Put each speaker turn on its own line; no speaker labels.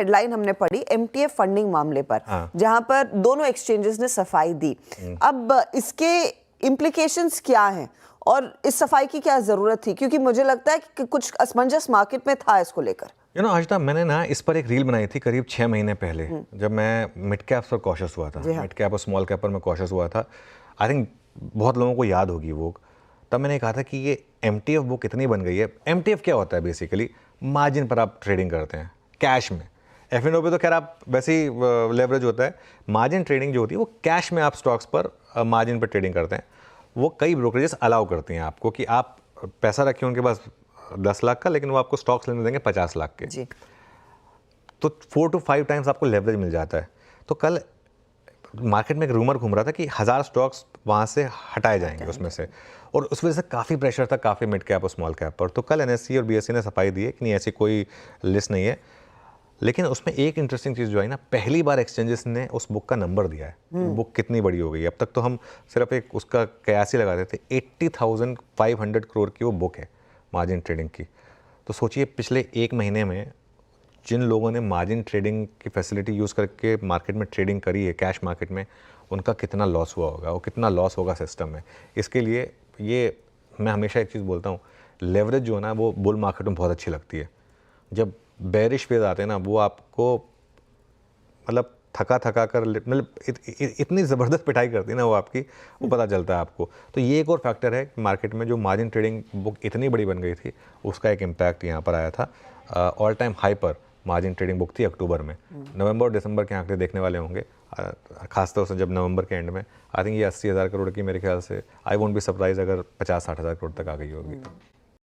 Headline हमने पढ़ी MTF funding मामले पर, जहां पर दोनों एक्सचेंजेस ने सफाई दी। अब इसके इम्प्लीकेशंस क्या हैं और इस सफाई की क्या जरूरत थी, क्योंकि मुझे लगता है कि कुछ असमंजस मार्केट में था इसको लेकर।
आशिता, मैंने ना इस पर एक रील बनाई थी करीब 6 महीने पहले, जब मैं मिड कैप्स पर कॉशियस हुआ था। मिड कैप और स्मॉल कैप पर मैं कॉशियस हुआ था। आई थिंक बहुत लोगों को याद होगी वो। तब मैंने कहा था कि ये एमटीएफ बुक कितनी बन गई है। एमटीएफ क्या होता है? बेसिकली मार्जिन पर आप ट्रेडिंग करते हैं कैश में। एफएनओ पे तो खैर आप वैसे ही लेवरेज होता है। मार्जिन ट्रेडिंग जो होती है वो कैश में आप स्टॉक्स पर मार्जिन पर ट्रेडिंग करते हैं। वो कई ब्रोकरेजेस अलाउ करती हैं आपको कि आप पैसा रखें उनके पास 10 लाख का, लेकिन वो आपको स्टॉक्स लेने देंगे 50 लाख के
जी।
तो 4 to 5 टाइम्स आपको लेवरेज मिल जाता है। तो कल मार्केट में एक रूमर घूम रहा था कि 1000 स्टॉक्स वहाँ से हटाए जाएंगे उसमें से, और उस वजह से काफ़ी प्रेशर था काफ़ी मिड कैप और स्मॉल कैप पर। तो कल एनएससी और बीएससी ने सफाई दी है कि नहीं, ऐसी कोई लिस्ट नहीं है। लेकिन उसमें एक इंटरेस्टिंग चीज़ जो आई ना, पहली बार एक्सचेंजेस ने उस बुक का नंबर दिया है। बुक कितनी बड़ी हो गई। अब तक तो हम सिर्फ एक उसका कयास ही लगाते थे। 80,500 करोड़ की वो बुक है मार्जिन ट्रेडिंग की। तो सोचिए पिछले एक महीने में जिन लोगों ने मार्जिन ट्रेडिंग की फैसिलिटी यूज़ करके मार्केट में ट्रेडिंग करी है, कैश मार्केट में, उनका कितना लॉस हुआ होगा, और कितना लॉस होगा सिस्टम में। इसके लिए ये मैं हमेशा एक चीज़ बोलता हूँ, लेवरेज जो है ना वो बुल मार्केट में बहुत अच्छी लगती है। जब बेरिश फेज आते हैं ना, वो आपको मतलब थका कर मतलब इतनी ज़बरदस्त पिटाई करती है ना वो आपकी, वो पता चलता है आपको। तो ये एक और फैक्टर है मार्केट में, जो मार्जिन ट्रेडिंग बुक इतनी बड़ी बन गई थी उसका एक इम्पैक्ट यहाँ पर आया था। ऑल टाइम हाई पर मार्जिन ट्रेडिंग बुक थी अक्टूबर में। नवंबर और दिसंबर के आंकड़े देखने वाले होंगे, खासतौर से जब नवंबर के एंड में। आई थिंक ये 80,000 करोड़ की मेरे ख्याल से, आई वोंट बी सरप्राइज अगर 50-60 हज़ार करोड़ तक आ गई होगी।